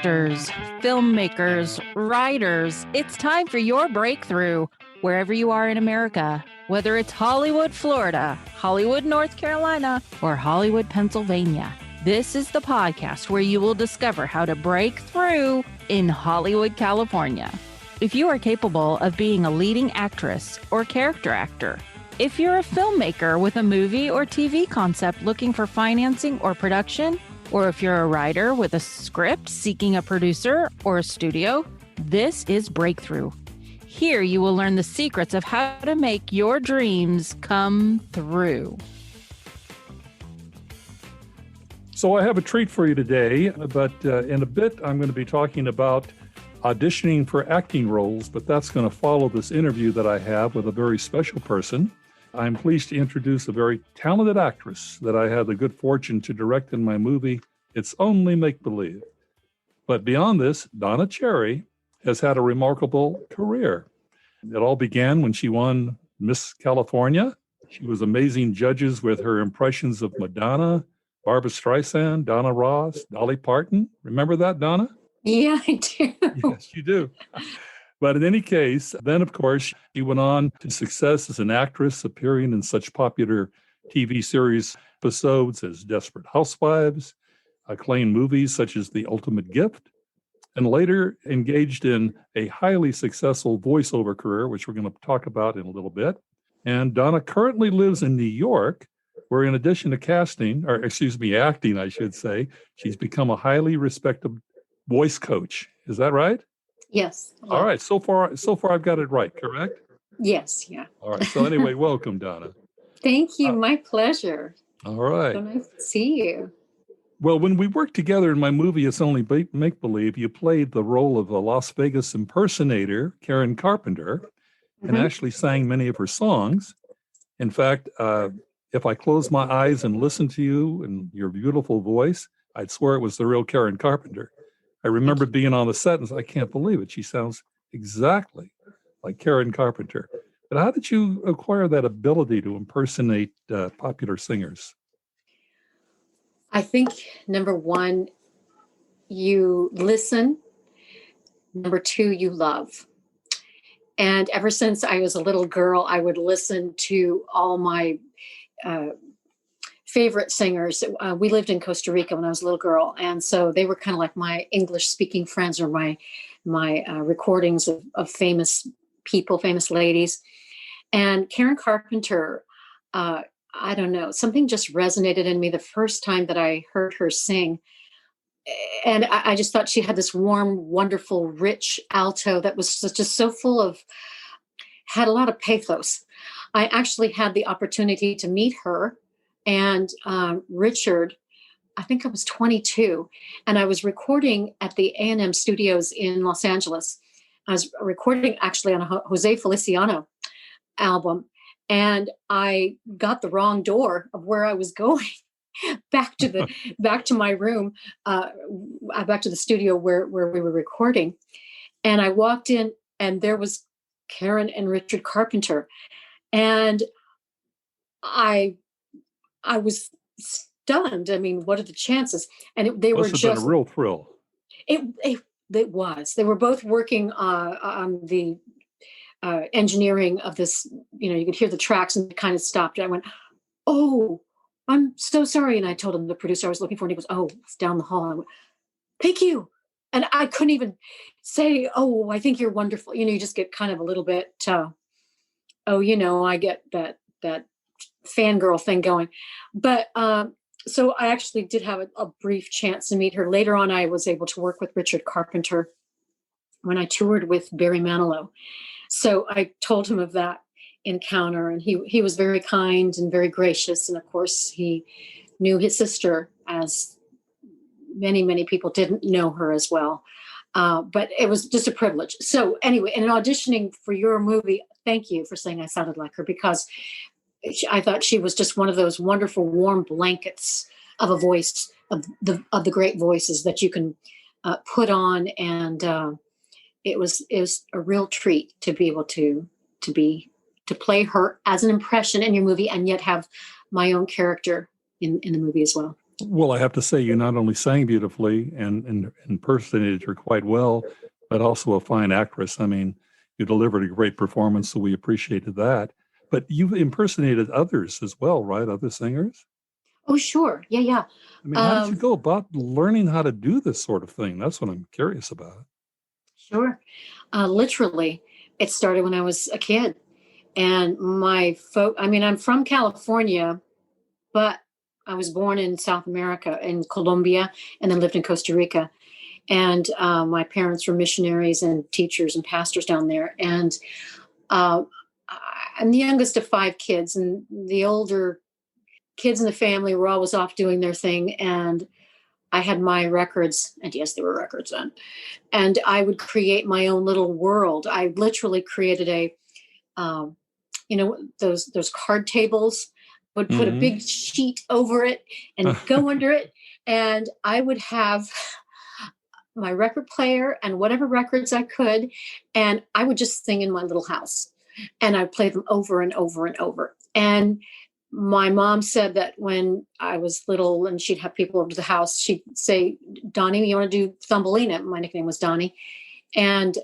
actors, filmmakers, writers, it's time for your breakthrough, wherever you are in America. Whether it's Hollywood, Florida, Hollywood, North Carolina, or Hollywood, Pennsylvania, this is the podcast where you will discover how to break through in Hollywood, California. If you are capable of being a leading actress or character actor, if you're a filmmaker with a movie or TV concept looking for financing or production, or if you're a writer with a script seeking a producer or a studio, this is Breakthrough. Here you will learn the secrets of how to make your dreams come through. So I have a treat for you today, but in a bit I'm going to be talking about auditioning for acting roles, but that's going to follow this interview that I have with a very special person. I'm pleased to introduce a very talented actress that I had the good fortune to direct in my movie, It's Only Make-Believe. But beyond this, Donna Cherry has had a remarkable career. It all began when she won Miss California. She was amazing judges with her impressions of Madonna, Barbra Streisand, Donna Ross, Dolly Parton. Remember that, Donna? Yeah, I do. Yes, you do. But in any case, then, of course, she went on to success as an actress, appearing in such popular TV series episodes as Desperate Housewives, acclaimed movies such as The Ultimate Gift, and later engaged in a highly successful voiceover career, which we're going to talk about in a little bit. And Donna currently lives in New York, where in addition to acting, I should say, she's become a highly respected voice coach. Is that right? Yes. Yeah. All right. So far I've got it right, correct? Yes. Yeah. All right. So anyway, welcome, Donna. Thank you. My pleasure. All right. So nice to see you. Well, when we worked together in my movie, It's Only Make-Believe, you played the role of a Las Vegas impersonator, Karen Carpenter, and actually sang many of her songs. In fact, if I closed my eyes and listened to you and your beautiful voice, I'd swear it was the real Karen Carpenter. I remember being on the set and I can't believe it. She sounds exactly like Karen Carpenter. But how did you acquire that ability to impersonate popular singers? I think, number one, you listen. Number two, you love. And ever since I was a little girl, I would listen to all my favorite singers. We lived in Costa Rica when I was a little girl. And so they were kind of like my English-speaking friends or my recordings of famous people, famous ladies. And Karen Carpenter, I don't know, something just resonated in me the first time that I heard her sing. And I just thought she had this warm, wonderful, rich alto that was just so full of, had a lot of pathos. I actually had the opportunity to meet her and Richard. I think I was 22, and I was recording at the A&M studios in Los Angeles. I was recording actually on a Jose Feliciano album, and I got the wrong door of where I was going. back to my room, back to the studio where we were recording. And I walked in and there was Karen and Richard Carpenter. And I was stunned. I mean, what are the chances? And they were just been a real thrill. It was. They were both working on the engineering of this. You could hear the tracks and it kind of stopped. And I went, "Oh, I'm so sorry." And I told him the producer I was looking for, and he goes, "Oh, it's down the hall." I went, "Thank you." And I couldn't even say, "Oh, I think you're wonderful." You just get kind of a little bit, I get that fangirl thing going. But so I actually did have a brief chance to meet her. Later on, I was able to work with Richard Carpenter when I toured with Barry Manilow. So I told him of that encounter, and he was very kind and very gracious. And of course, he knew his sister, as many people didn't know her as well. But it was just a privilege. So anyway, in auditioning for your movie, thank you for saying I sounded like her, because I thought she was just one of those wonderful warm blankets of a voice, of the great voices that you can put on. And it was a real treat to be able to play her as an impression in your movie, and yet have my own character in the movie as well. Well, I have to say, you not only sang beautifully and impersonated her quite well, but also a fine actress. I mean, you delivered a great performance, so we appreciated that. But you've impersonated others as well, right? Other singers? Oh, sure. Yeah, yeah. I mean, how did you go about learning how to do this sort of thing? That's what I'm curious about. Sure. Literally, it started when I was a kid. And I mean, I'm from California, but I was born in South America, in Colombia, and then lived in Costa Rica. And my parents were missionaries and teachers and pastors down there. And uh, I'm the youngest of 5 kids, and the older kids in the family were always off doing their thing. And I had my records, and yes, there were records then. And I would create my own little world. I literally created um, those card tables, would put a big sheet over it and go under it. And I would have my record player and whatever records I could. And I would just sing in my little house, and I'd play them over and over and over. And my mom said that when I was little and she'd have people over to the house, she'd say, "Donnie, you want to do Thumbelina?" My nickname was Donnie. And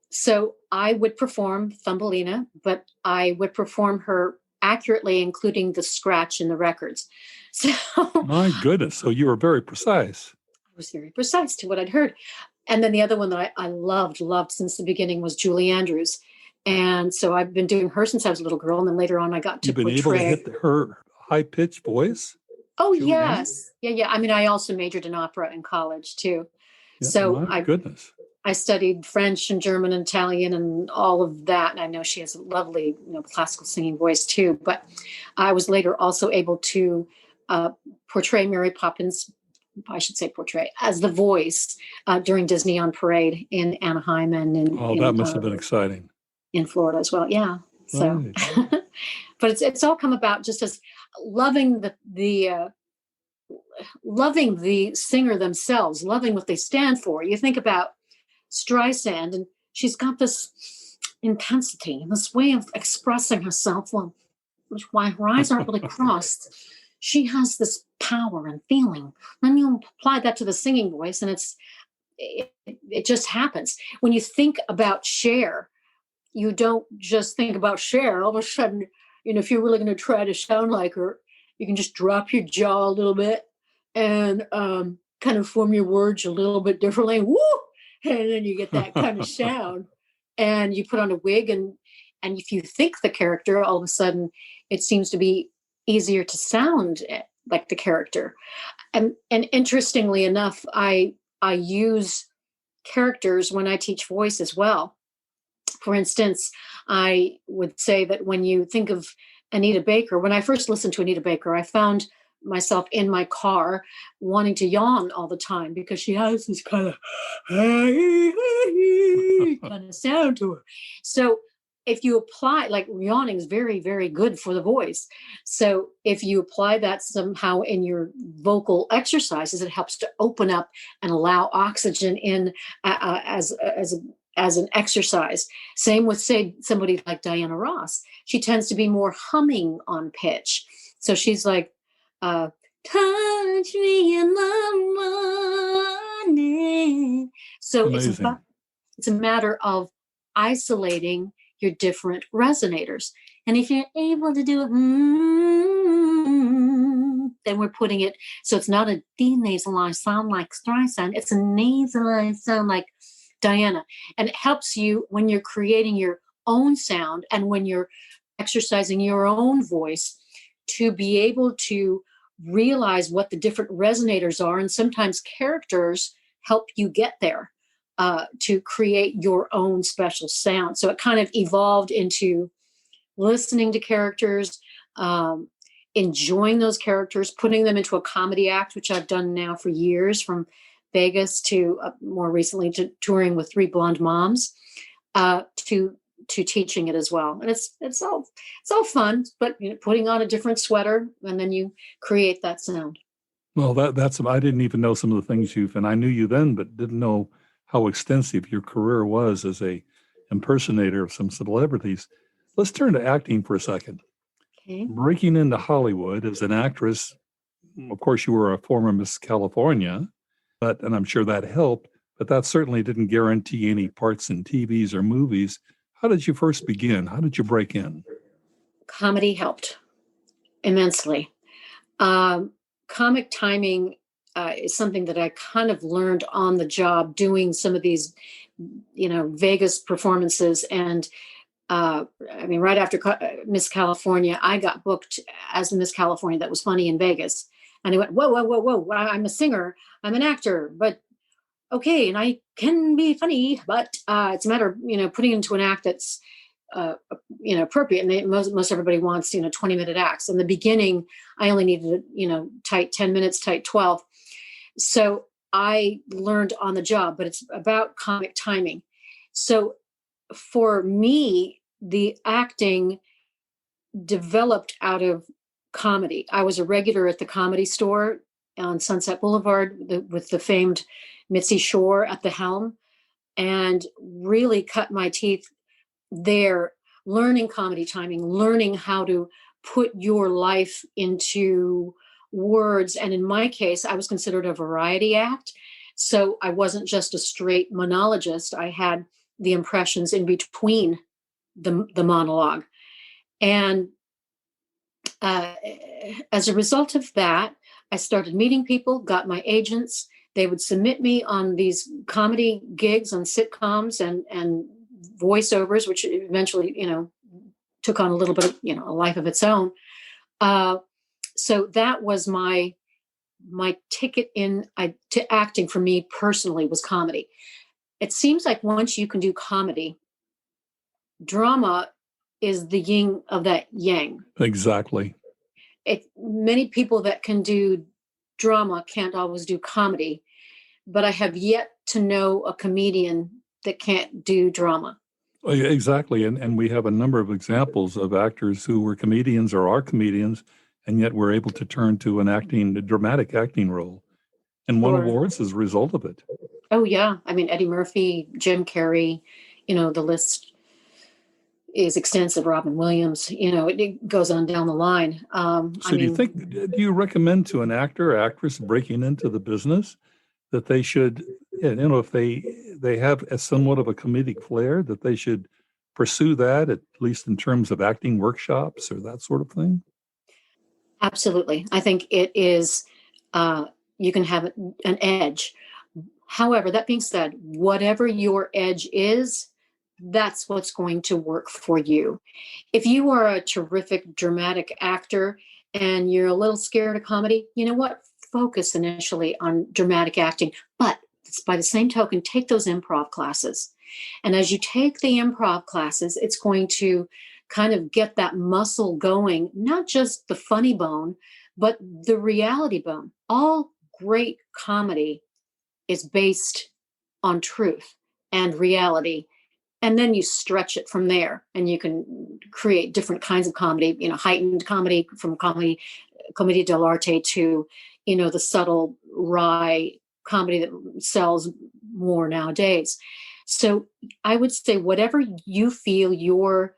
so I would perform Thumbelina, but I would perform her accurately, including the scratch in the records. So My goodness. So you were very precise. I was very precise to what I'd heard. And then the other one that I loved since the beginning was Julie Andrews. And so I've been doing her since I was a little girl. And then later on, I got to You've been portray. able to hit her high-pitched voice? Oh, Julie yes. Yeah. I mean, I also majored in opera in college, too. Yeah, So my goodness. I studied French and German and Italian and all of that. And I know she has a lovely, classical singing voice, too. But I was later also able to portray Mary Poppins, I should say portray, as the voice during Disney on Parade in Anaheim and That must have been exciting. In Florida as well. Yeah. So, Right. but it's all come about just as loving loving the singer themselves, loving what they stand for. You think about Streisand, and she's got this intensity, this way of expressing herself. Well, why her eyes aren't really crossed. She has this power and feeling. Then you apply that to the singing voice, and it just happens. When you think about Cher, you don't just think about Cher. All of a sudden, if you're really going to try to sound like her, you can just drop your jaw a little bit and kind of form your words a little bit differently. Woo! And then you get that kind of sound. And you put on a wig, and if you think the character, all of a sudden, it seems to be easier to sound like the character. And interestingly enough, I use characters when I teach voice as well. For instance, I would say that when you think of Anita Baker, when I first listened to Anita Baker, I found myself in my car wanting to yawn all the time because she has this kind of sound to her. So if you apply, like, yawning is very, very good for the voice. So if you apply that somehow in your vocal exercises, it helps to open up and allow oxygen in as an exercise. Same with, say, somebody like Diana Ross. She tends to be more humming on pitch. So she's like, touch me in the morning. So it's a matter of isolating your different resonators. And if you're able to do it, then we're putting it, so it's not a denasalized sound like Streisand, it's a nasalized sound like Diana. And it helps you when you're creating your own sound and when you're exercising your own voice to be able to realize what the different resonators are. And sometimes characters help you get there to create your own special sound. So it kind of evolved into listening to characters, enjoying those characters, putting them into a comedy act, which I've done now for years, from Vegas to more recently to touring with 3 Blonde Moms, to teaching it as well. And it's all fun, but putting on a different sweater, and then you create that sound. Well, that's I didn't even know some of the things and I knew you then, but didn't know how extensive your career was as a impersonator of some celebrities. Let's turn to acting for a second. Okay. Breaking into Hollywood as an actress of course, you were a former Miss California, and I'm sure that helped, but that certainly didn't guarantee any parts in TVs or movies. How did you first begin? How did you break in? Comedy helped immensely. Comic timing is something that I kind of learned on the job doing some of these, Vegas performances. And right after Miss California, I got booked as the Miss California that was funny in Vegas. And I went, whoa, whoa, whoa, whoa. I'm a singer. I'm an actor, but okay. And I can be funny, but it's a matter of, putting into an act that's, appropriate. And most everybody wants, 20-minute acts. In the beginning, I only needed, tight 10 minutes, tight 12. So I learned on the job, but it's about comic timing. So for me, the acting developed out of comedy. I was a regular at the Comedy Store on Sunset Boulevard with the famed Mitzi Shore at the helm, and really cut my teeth there, learning comedy timing, learning how to put your life into words. And in my case, I was considered a variety act. So I wasn't just a straight monologist. I had the impressions in between the monologue. And as a result of that, I started meeting people, got my agents. They would submit me on these comedy gigs on sitcoms and voiceovers, which eventually, took on a little bit of, a life of its own. So that was my ticket to acting for me personally was comedy. It seems like once you can do comedy, drama is the yin of that yang. Exactly. Many people that can do drama can't always do comedy, but I have yet to know a comedian that can't do drama. Exactly. And we have a number of examples of actors who were comedians or are comedians, and yet were able to turn to a dramatic acting role and won awards as a result of it. Oh, yeah. Eddie Murphy, Jim Carrey, the list is extensive. Robin Williams, it goes on down the line. Do you recommend to an actor or actress breaking into the business that they should, if they have somewhat of a comedic flair, that they should pursue that, at least in terms of acting workshops or that sort of thing? Absolutely. I think it is, you can have an edge. However, that being said, whatever your edge is, that's what's going to work for you. If you are a terrific dramatic actor and you're a little scared of comedy, you know what? Focus initially on dramatic acting, but by the same token, take those improv classes. And as you take the improv classes, it's going to kind of get that muscle going, not just the funny bone, but the reality bone. All great comedy is based on truth and reality. And then you stretch it from there, and you can create different kinds of comedy, heightened comedy, from commedia dell'arte to, the subtle, wry comedy that sells more nowadays. So I would say whatever you feel your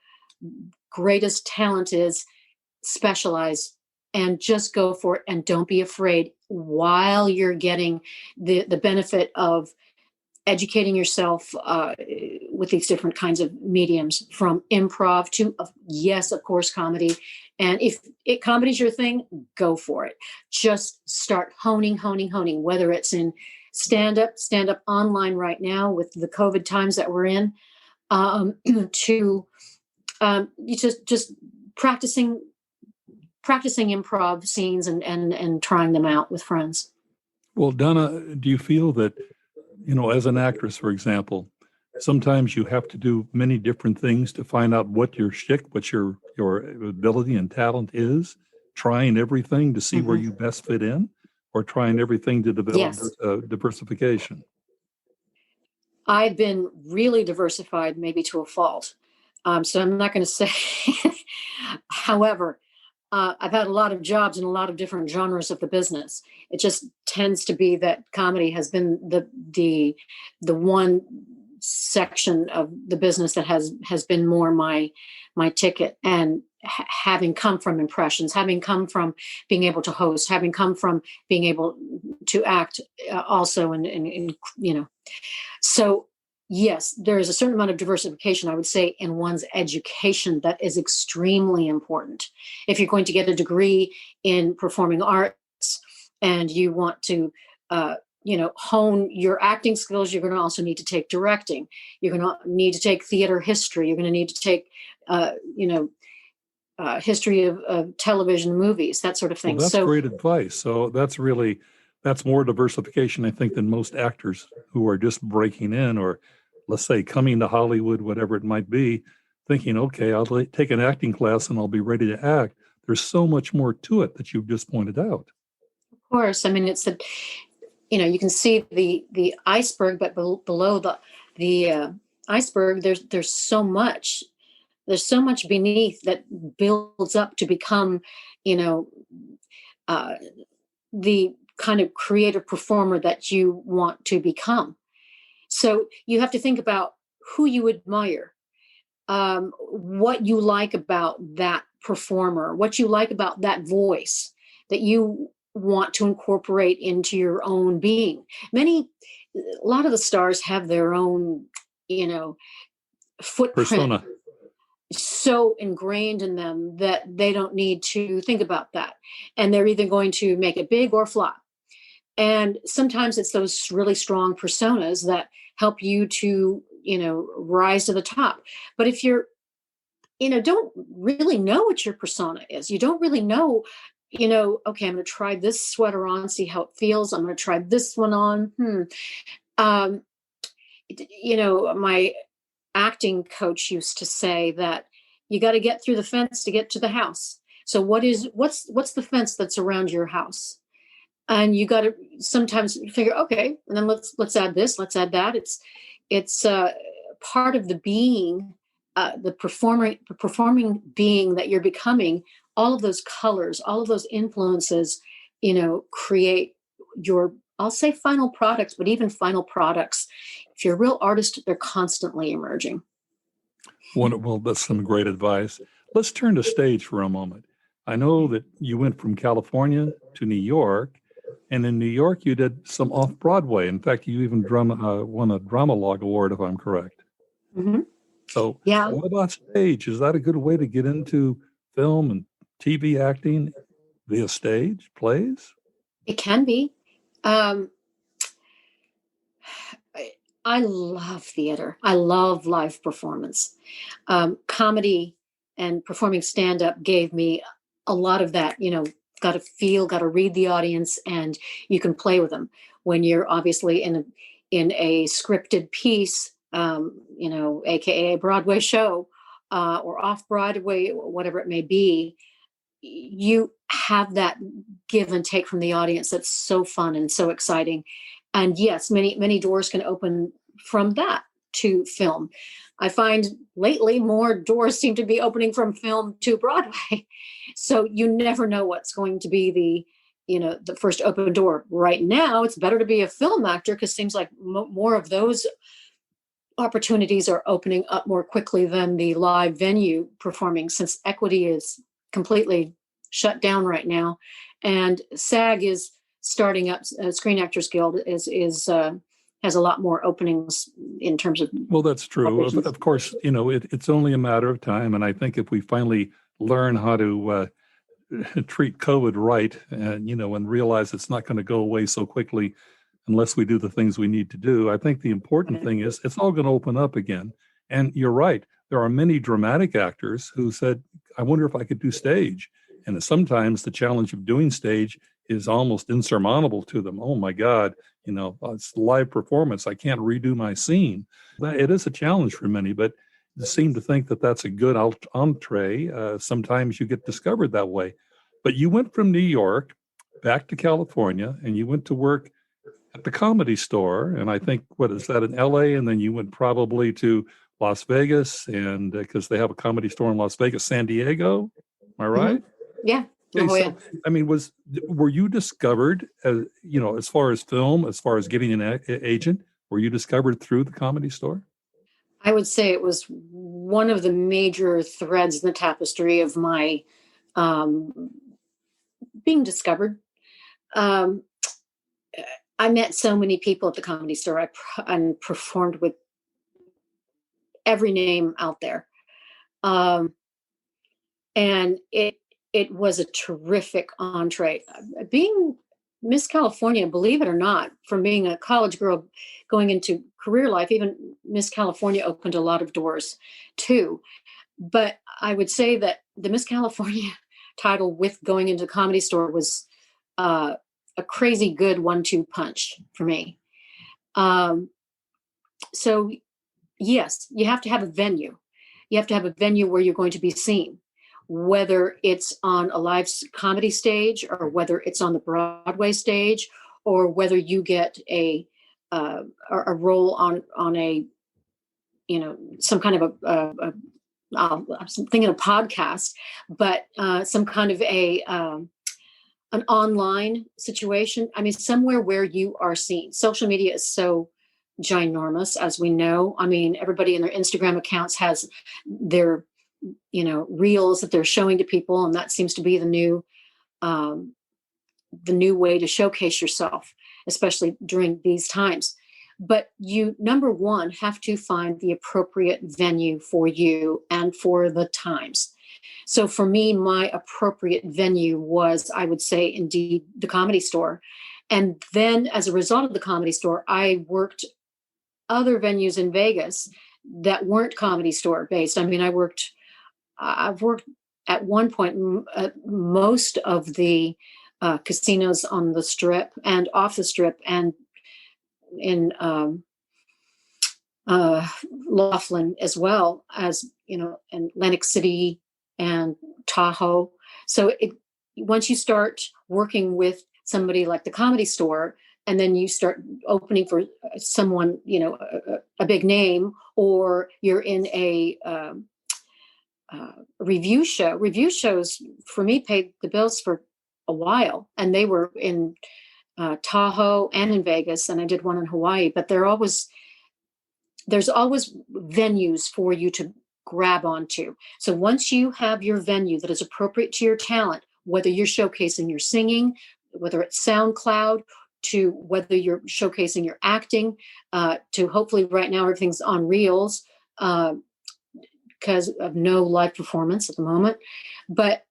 greatest talent is, specialize and just go for it, and don't be afraid while you're getting the benefit of educating yourself with these different kinds of mediums, from improv to, yes, of course, comedy. And if comedy's your thing, go for it. Just start honing, whether it's in stand-up online right now with the COVID times that we're in, to you just practicing improv scenes and trying them out with friends. Well, Donna, do you feel that, as an actress, for example, sometimes you have to do many different things to find out what your shtick, what your ability and talent is, trying everything to see where you best fit in, or trying everything to develop diversification? I've been really diversified, maybe to a fault. So I'm not going to say. However, I've had a lot of jobs in a lot of different genres of the business. It just tends to be that comedy has been the one section of the business that has been more my ticket. And having come from impressions, having come from being able to host, having come from being able to act also, and so yes, there is a certain amount of diversification, I would say, in one's education that is extremely important. If you're going to get a degree in performing arts and you want to hone your acting skills, you're going to also need to take directing. You're going to need to take theater history. You're going to need to take, history of television, movies, that sort of thing. Well, that's great advice. So that's more diversification, I think, than most actors who are just breaking in, or let's say coming to Hollywood, whatever it might be, thinking, okay, I'll take an acting class and I'll be ready to act. There's so much more to it that you've just pointed out. Of course. I mean, it's you can see the iceberg, but below the iceberg, there's so much beneath that builds up to become, the kind of creative performer that you want to become. So you have to think about who you admire, what you like about that performer, what you like about that voice that you want to incorporate into your own being. A lot of the stars have their own, footprint. Persona. So ingrained in them that they don't need to think about that. And they're either going to make it big or flop. And sometimes it's those really strong personas that help you to, rise to the top. But if you're, don't really know what your persona is, you don't really know, okay, I'm going to try this sweater on, see how it feels. I'm going to try this one on. My acting coach used to say that you got to get through the fence to get to the house. So what's the fence that's around your house? And you got to sometimes figure, okay, and then let's add this, let's add that. It's part of the being, the performing being that you're becoming. All of those colors, all of those influences, create your, I'll say final products, but even final products, if you're a real artist, they're constantly emerging. Well, that's some great advice. Let's turn to stage for a moment. I know that you went from California to New York, and in New York, you did some off-Broadway. In fact, you even won a Drama-Logue Award, if I'm correct. Mm-hmm. So yeah. What about stage? Is that a good way to get into film and TV acting via stage plays? It can be. I love theater. I love live performance. Comedy and performing stand-up gave me a lot of that, got to feel, got to read the audience, and you can play with them. When you're obviously in a scripted piece, AKA a Broadway show, or off-Broadway, whatever it may be, you have that give and take from the audience. That's so fun and so exciting. And yes, many doors can open from that to film. I find lately more doors seem to be opening from film to Broadway. So you never know what's going to be the first open door. Right now, it's better to be a film actor because it seems like more of those opportunities are opening up more quickly than the live venue performing, since equity is completely shut down right now. And SAG is starting up, Screen Actors Guild has a lot more openings in terms of. Well, that's true. Of course, it's only a matter of time. And I think if we finally learn how to treat COVID right, and realize it's not going to go away so quickly unless we do the things we need to do, I think the important thing is it's all going to open up again. And you're right. There are many dramatic actors who said, I wonder if I could do stage. And sometimes the challenge of doing stage is almost insurmountable to them. Oh my God, it's live performance. I can't redo my scene. It is a challenge for many, but they seem to think that that's a good entree. Sometimes you get discovered that way. But you went from New York back to California, and you went to work at the Comedy Store. And I think, what is that, in LA? And then you went probably to Las Vegas, and because they have a Comedy Store in Las Vegas, San Diego. Am I right? Mm-hmm. Yeah. Okay, so, I mean, were you discovered, as far as film, as far as getting an agent, were you discovered through the Comedy Store? I would say it was one of the major threads in the tapestry of my um, being discovered. Um, I met so many people at the Comedy Store. I performed with every name out there. Um, and it was a terrific entree. Being Miss California, believe it or not, from being a college girl going into career life, even Miss California opened a lot of doors too. But I would say that the Miss California title with going into the Comedy Store was a crazy good 1-2 punch for me. So yes, you have to have a venue. You have to have a venue where you're going to be seen, whether it's on a live comedy stage or whether it's on the Broadway stage or whether you get a role on a, some kind of I'm thinking a podcast, but some kind of an online situation. I mean, somewhere where you are seen. Social media is so ginormous, as we know. I mean, everybody in their Instagram accounts has their, reels that they're showing to people, and that seems to be um, the new way to showcase yourself, especially during these times. But you, number one, have to find the appropriate venue for you and for the times. So for me, my appropriate venue was, I would say, indeed, the Comedy Store. And then as a result of the Comedy Store, I worked other venues in Vegas that weren't Comedy Store based. I mean, I've worked at one point most of the casinos on the Strip and off the Strip and in Laughlin, as well as, in Atlantic City and Tahoe. So once you start working with somebody like the Comedy Store, and then you start opening for someone, a big name, or you're in a review show. Review shows for me paid the bills for a while, and they were in Tahoe and in Vegas, and I did one in Hawaii. But there's always venues for you to grab onto. So once you have your venue that is appropriate to your talent, whether you're showcasing your singing, whether it's SoundCloud, to whether you're showcasing your acting, to hopefully right now everything's on reels because of no live performance at the moment, but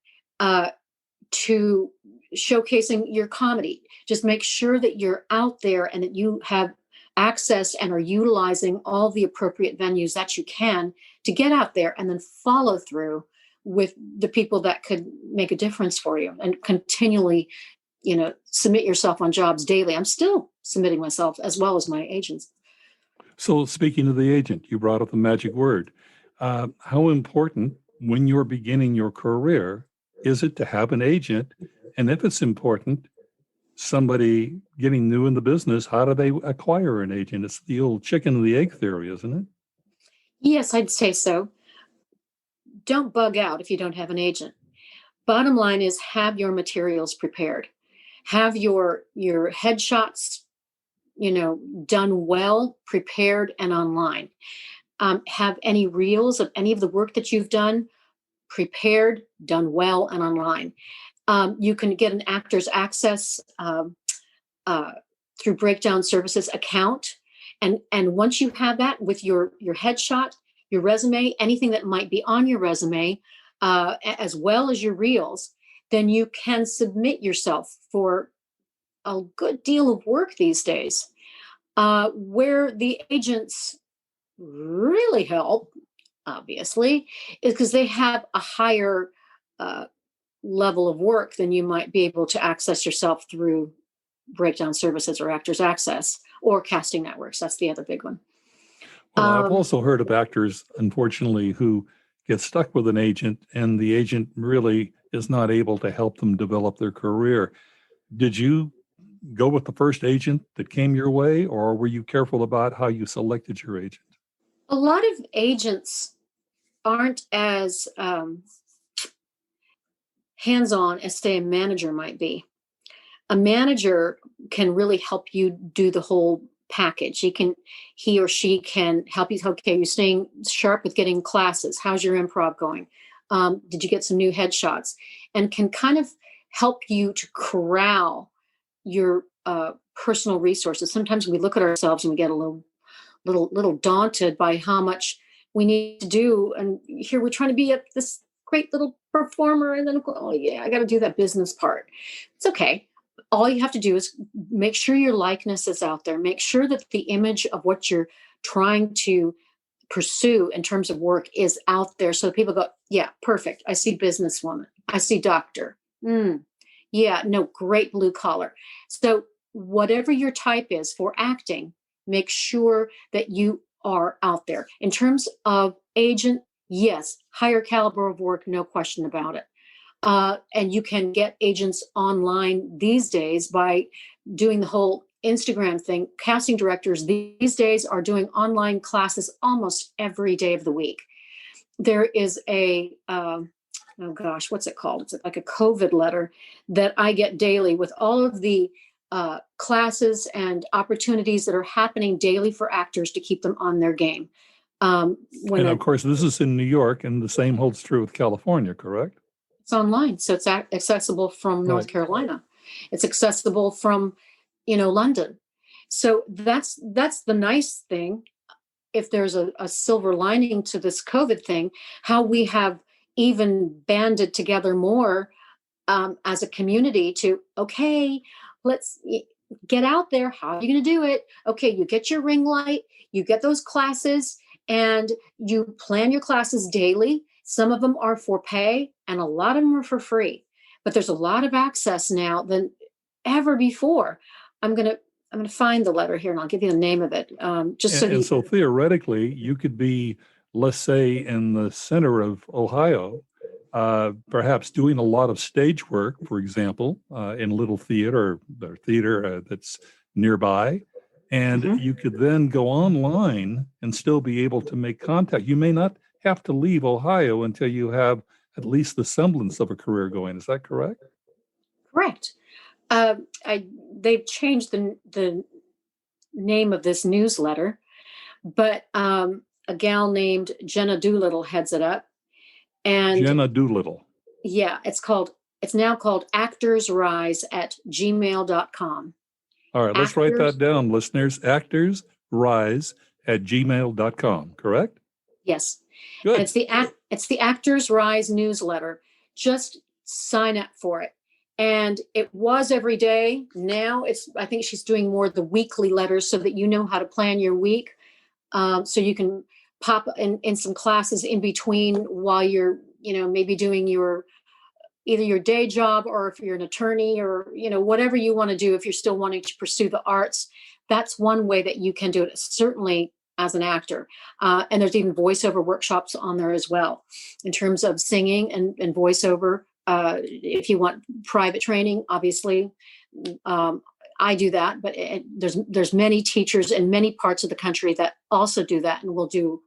to showcasing your comedy. Just make sure that you're out there and that you have access and are utilizing all the appropriate venues that you can to get out there and then follow through with the people that could make a difference for you, and continually, submit yourself on jobs daily. I'm still submitting myself as well as my agents. So speaking of the agent, you brought up the magic word. How important when you're beginning your career is it to have an agent? And if it's important, somebody getting new in the business, how do they acquire an agent? It's the old chicken and the egg theory, isn't it? Yes, I'd say so. Don't bug out if you don't have an agent. Bottom line is, have your materials prepared. Have your headshots, done well, prepared, and online. Have any reels of any of the work that you've done prepared, done well, and online. You can get an Actors Access through Breakdown Services account. And once you have that with your headshot, your resume, anything that might be on your resume, as well as your reels, then you can submit yourself for a good deal of work these days. Where the agents really help, obviously, is because they have a higher level of work than you might be able to access yourself through Breakdown Services or Actors Access or casting networks. That's the other big one. Well, I've also heard of actors, unfortunately, who get stuck with an agent and the agent really is not able to help them develop their career. Did you go with the first agent that came your way, or were you careful about how you selected your agent? A lot of agents aren't as hands-on as, say, a manager might be. A manager can really help you do the whole package. He or she can help you. Okay, you're staying sharp with getting classes. How's your improv going? Did you get some new headshots? And can kind of help you to corral your personal resources. Sometimes we look at ourselves and we get a little daunted by how much we need to do. And here we're trying to be this great little performer. And then, oh yeah, I got to do that business part. It's okay. All you have to do is make sure your likeness is out there. Make sure that the image of what you're trying to pursue in terms of work is out there. So people go, yeah, perfect. I see businesswoman. I see doctor. Yeah, no, great blue collar. So whatever your type is for acting, make sure that you are out there. In terms of agent, yes, higher caliber of work, no question about it. And you can get agents online these days by doing the whole Instagram thing. Casting directors these days are doing online classes almost every day of the week. There is a, oh gosh, what's it called? It's like a COVID letter that I get daily with all of the classes and opportunities that are happening daily for actors to keep them on their game. And of course, this is in New York, and the same holds true with California, correct? It's online, so it's accessible from North Carolina. It's accessible from, London. So that's the nice thing. If there's a silver lining to this COVID thing, how we have even banded together more as a community to, okay, let's get out there. How are you going to do it? Okay, you get your ring light, you get those classes, and you plan your classes daily. Some of them are for pay and a lot of them are for free, but there's a lot of access now than ever before. I'm going to find the letter here and I'll give you the name of it. So theoretically you could be, let's say, in the center of Ohio, perhaps doing a lot of stage work, for example, in a little theater or theater that's nearby. And you could then go online and still be able to make contact. You may not have to leave Ohio until you have at least the semblance of a career going. Is that correct? Correct. They've changed the name of this newsletter, but a gal named Jenna Doolittle heads it up. And Jenna Doolittle. Yeah, it's now called actorsrise@gmail.com. All right, let's write that down, listeners. actorsrise@gmail.com, correct? Yes. Good. And it's the Actors Rise newsletter. Just sign up for it. And it was every day. Now I think she's doing more of the weekly letters so that you know how to plan your week. So you can pop in some classes in between while you're, maybe doing either your day job, or if you're an attorney, or, whatever you want to do. If you're still wanting to pursue the arts, that's one way that you can do it, certainly as an actor. And there's even voiceover workshops on there as well, in terms of singing and voiceover. If you want private training, obviously, I do that, but there's many teachers in many parts of the country that also do that, and will do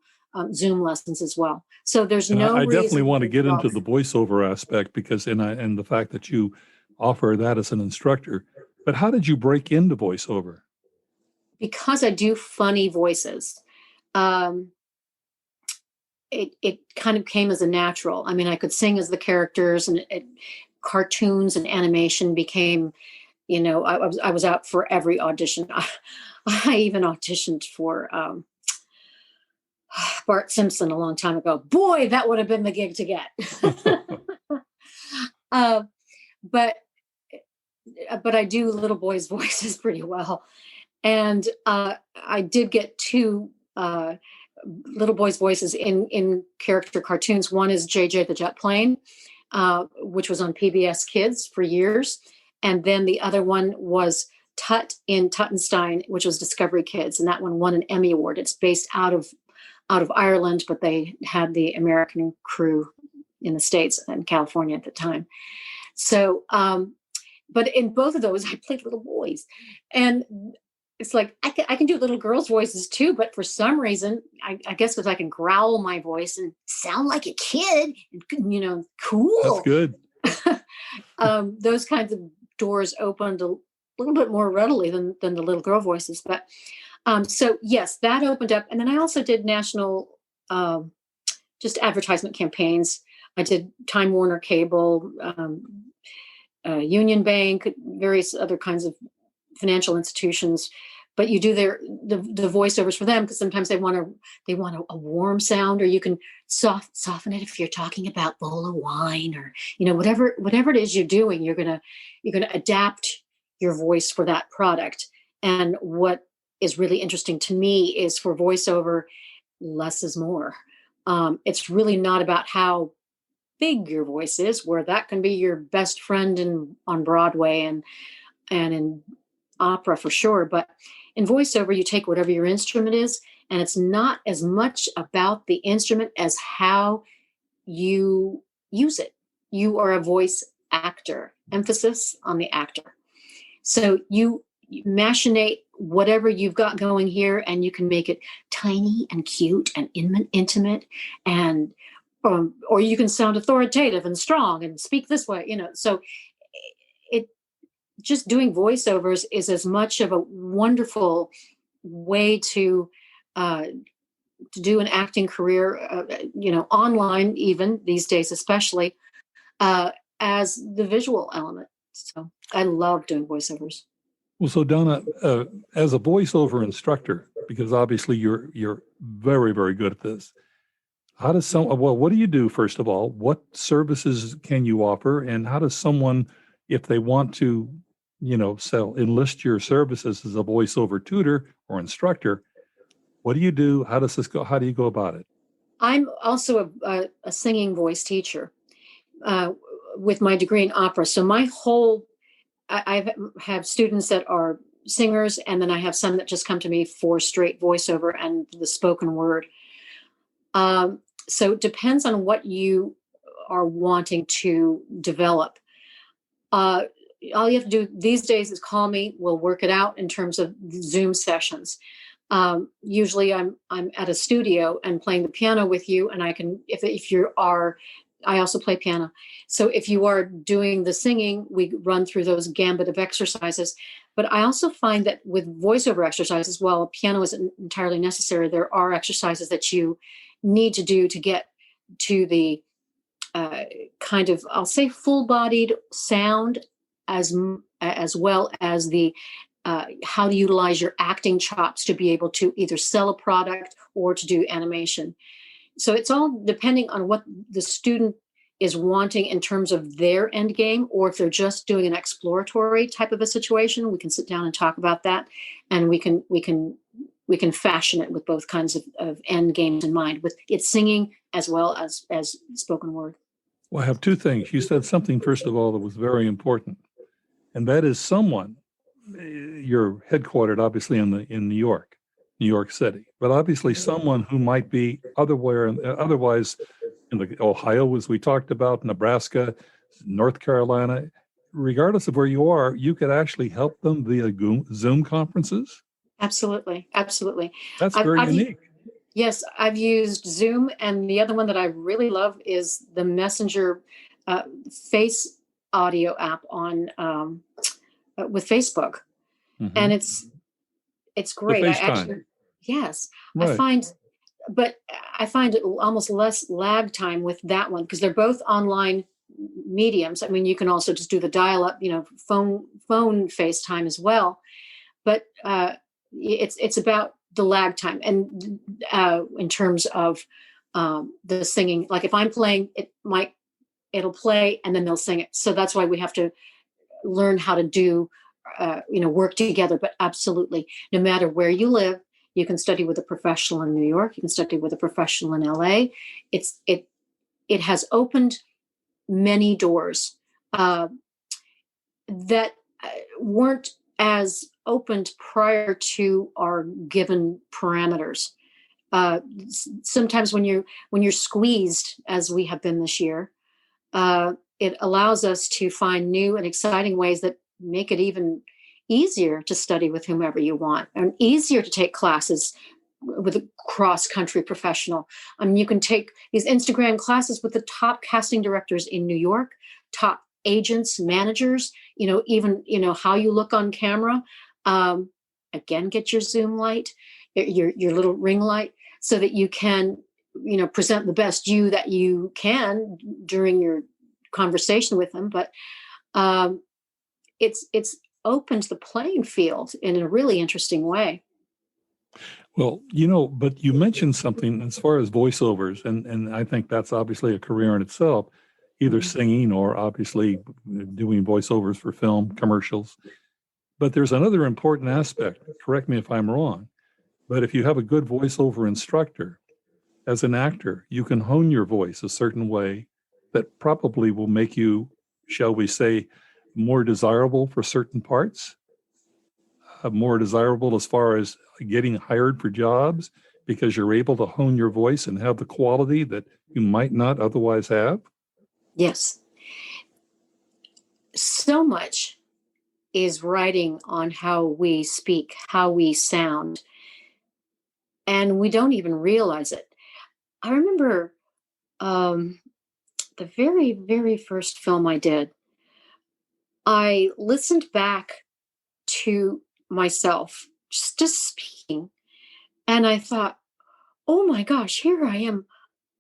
Zoom lessons as well. So there's I definitely want to get into the voiceover aspect, because and the fact that you offer that as an instructor. But how did you break into voiceover? Because I do funny voices. It kind of came as a natural. I mean, I could sing as the characters, and cartoons and animation became, I was out for every audition. I even auditioned for Bart Simpson a long time ago. Boy, that would have been the gig to get. But I do little boys' voices pretty well. And I did get two little boys' voices in character cartoons. One is JJ the Jet Plane, which was on PBS Kids for years. And then the other one was Tut in Tuttenstein, which was Discovery Kids. And that one won an Emmy Award. It's based out of Ireland, but they had the American crew in the States and California at the time. So, but in both of those, I played little boys. And it's like, I can do little girls' voices too, but for some reason, I guess because I can growl my voice and sound like a kid, cool. That's good. Those kinds of doors opened a little bit more readily than the little girl voices. But So yes, that opened up. And then I also did national, just advertisement campaigns. I did Time Warner Cable, Union Bank, various other kinds of financial institutions. But you do the voiceovers for them because sometimes they want a warm sound, or you can soften it if you're talking about bowl of wine, or whatever it is you're doing. You're gonna adapt your voice for that product. And what is really interesting to me is for voiceover, less is more. It's really not about how big your voice is, where that can be your best friend on Broadway and in opera for sure. But in voiceover, you take whatever your instrument is, and it's not as much about the instrument as how you use it. You are a voice actor, emphasis on the actor. So you machinate whatever you've got going here, and you can make it tiny and cute and intimate, and or you can sound authoritative and strong and speak this way. So it just doing voiceovers is as much of a wonderful way to do an acting career, online, even these days, especially as the visual element. So I love doing voiceovers. Well, so Donna, as a voiceover instructor, because obviously you're very, very good at this, what do you do, first of all? What services can you offer? And how does someone, if they want to, enlist your services as a voiceover tutor or instructor, what do you do? How does this go? How do you go about it? I'm also a singing voice teacher with my degree in opera. So I have students that are singers, and then I have some that just come to me for straight voiceover and the spoken word. So it depends on what you are wanting to develop. All you have to do these days is call me. We'll work it out in terms of Zoom sessions. Usually I'm at a studio and playing the piano with you, and I can, I also play piano. So if you are doing the singing, we run through those gambit of exercises. But I also find that with voiceover exercises, while piano isn't entirely necessary, there are exercises that you need to do to get to the kind of, I'll say, full-bodied sound, as well as the how to utilize your acting chops to be able to either sell a product or to do animation. So it's all depending on what the student is wanting in terms of their end game, or if they're just doing an exploratory type of a situation, we can sit down and talk about that, and we can fashion it with both kinds of end games in mind, with its singing as well as spoken word. Well, I have two things. You said something, first of all, that was very important, and that is someone. You're headquartered, obviously, in New York City, but obviously someone who might be otherwise in Ohio, as we talked about, Nebraska, North Carolina, regardless of where you are, you could actually help them via Zoom conferences. Absolutely. That's very unique. Yes, I've used Zoom, and the other one that I really love is the Messenger face audio app on with Facebook, Mm-hmm. and it's great. Yes, right. I find it almost less lag time with that one because they're both online mediums. I mean, you can also just do the dial-up, phone FaceTime as well, but it's about the lag time, and in terms of the singing. Like if I'm playing, it'll play and then they'll sing it. So that's why we have to learn how to do work together. But absolutely, no matter where you live, you can study with a professional in New York. You can study with a professional in LA. It has opened many doors that weren't as opened prior to our given parameters. Sometimes when you're squeezed, as we have been this year, it allows us to find new and exciting ways that make it even easier to study with whomever you want, and easier to take classes with a cross-country professional. I mean, you can take these Instagram classes with the top casting directors in New York, top agents, managers, even how you look on camera. again, get your Zoom light, your little ring light, so that you can, present the best you that you can during your conversation with them. But it's opened the playing field in a really interesting way. Well, but you mentioned something as far as voiceovers, and I think that's obviously a career in itself, either singing or obviously doing voiceovers for film commercials. But there's another important aspect, correct me if I'm wrong, but if you have a good voiceover instructor, as an actor, you can hone your voice a certain way that probably will make you, shall we say, more desirable for certain parts, more desirable as far as getting hired for jobs, because you're able to hone your voice and have the quality that you might not otherwise have? Yes. So much is riding on how we speak, how we sound, and we don't even realize it. I remember the very, very first film I did, I listened back to myself just speaking, and I thought, oh my gosh, here I am,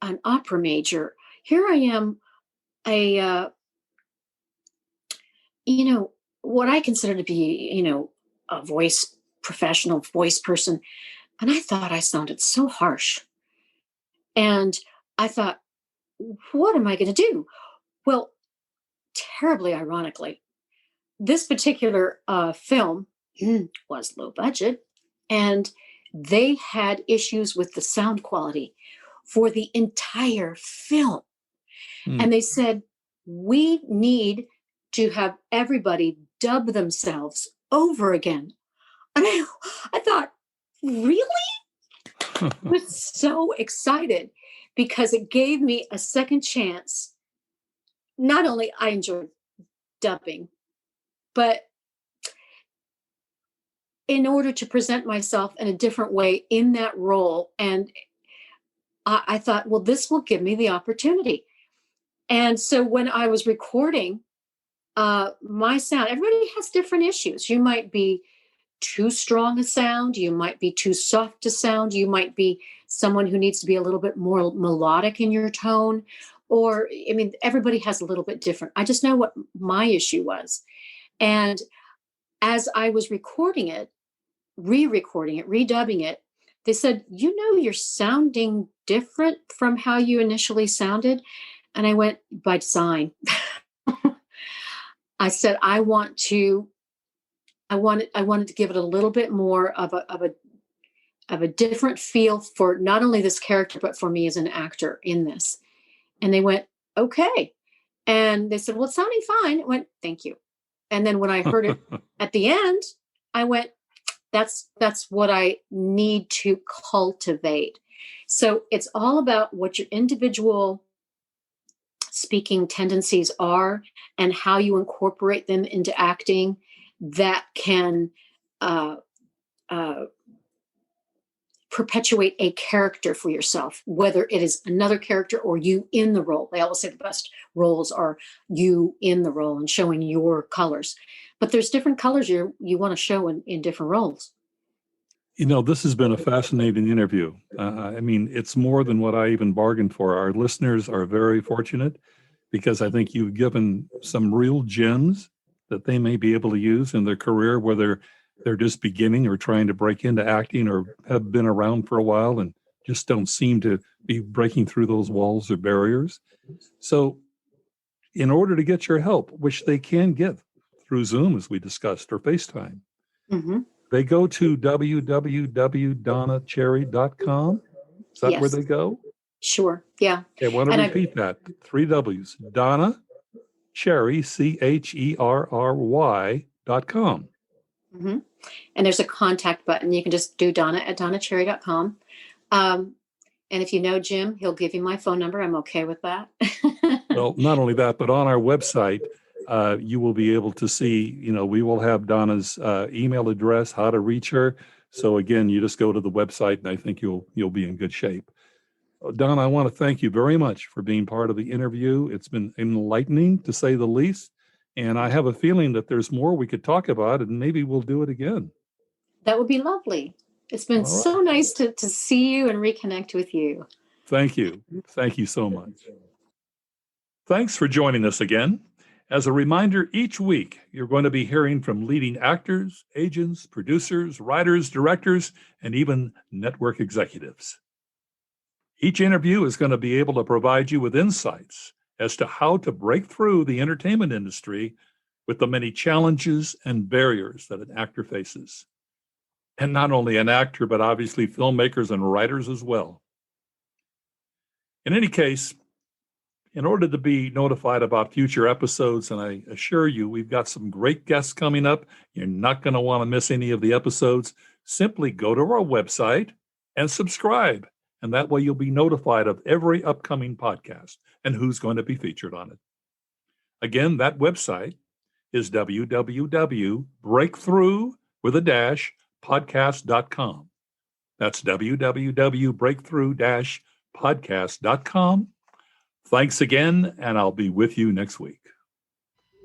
an opera major. Here I am, a what I consider to be, a professional voice person. And I thought I sounded so harsh. And I thought, what am I going to do? Well, terribly ironically, this particular film was low budget, and they had issues with the sound quality for the entire film. And they said, we need to have everybody dub themselves over again. And I thought, really? I was so excited because it gave me a second chance. Not only I enjoyed dubbing, but in order to present myself in a different way in that role. And I thought, well, this will give me the opportunity. And so when I was recording my sound, everybody has different issues. You might be too strong a sound. You might be too soft a sound. You might be someone who needs to be a little bit more melodic in your tone. Or, everybody has a little bit different. I just know what my issue was. And as I was recording it, re-recording it, redubbing it, they said, you're sounding different from how you initially sounded. And I went, by design. I said, I wanted to give it a little bit more of a different feel for not only this character, but for me as an actor in this. And they went, okay. And they said, well, it's sounding fine. I went, thank you. And then when I heard it at the end, I went, that's what I need to cultivate. So it's all about what your individual speaking tendencies are and how you incorporate them into acting that can perpetuate a character for yourself, whether it is another character or you in the role. They always say the best roles are you in the role and showing your colors. But there's different colors you want to show in different roles. This has been a fascinating interview. It's more than what I even bargained for. Our listeners are very fortunate because I think you've given some real gems that they may be able to use in their career, whether they're just beginning or trying to break into acting or have been around for a while and just don't seem to be breaking through those walls or barriers. So in order to get your help, which they can get through Zoom, as we discussed, or FaceTime, they go to www.donnacherry.com. Is that where they go? Sure. Yeah. I want to repeat that. 3 W's. Donna Cherry, CHERRY.com. And there's a contact button. You can just do Donna at donnacherry.com. And if you know Jim, he'll give you my phone number. I'm okay with that. Well, not only that, but on our website, you will be able to see, we will have Donna's email address, how to reach her. So again, you just go to the website and I think you'll be in good shape. Donna, I want to thank you very much for being part of the interview. It's been enlightening, to say the least. And I have a feeling that there's more we could talk about, and maybe we'll do it again. That would be lovely. It's been All right. so nice to see you and reconnect with you. Thank you. Thank you so much. Thanks for joining us again. As a reminder, each week you're going to be hearing from leading actors, agents, producers, writers, directors, and even network executives. Each interview is going to be able to provide you with insights as to how to break through the entertainment industry with the many challenges and barriers that an actor faces. And not only an actor, but obviously filmmakers and writers as well. In any case, in order to be notified about future episodes, and I assure you, we've got some great guests coming up. You're not going to want to miss any of the episodes. Simply go to our website and subscribe. And that way you'll be notified of every upcoming podcast and who's going to be featured on it. Again, that website is www.breakthrough.podcast.com. That's www.breakthrough-podcast.com. Thanks again, and I'll be with you next week.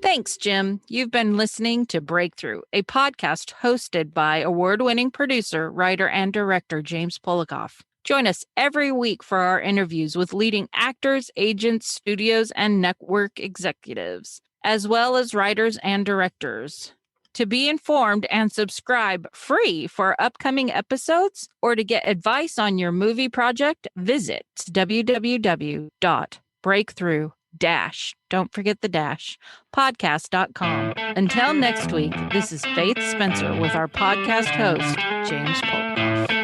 Thanks, Jim. You've been listening to Breakthrough, a podcast hosted by award-winning producer, writer, and director James Polakof. Join us every week for our interviews with leading actors, agents, studios, and network executives, as well as writers and directors. To be informed and subscribe free for upcoming episodes or to get advice on your movie project, visit www.breakthrough- don't forget the dash, podcast.com. Until next week, this is Faith Spencer with our podcast host, James Polakof.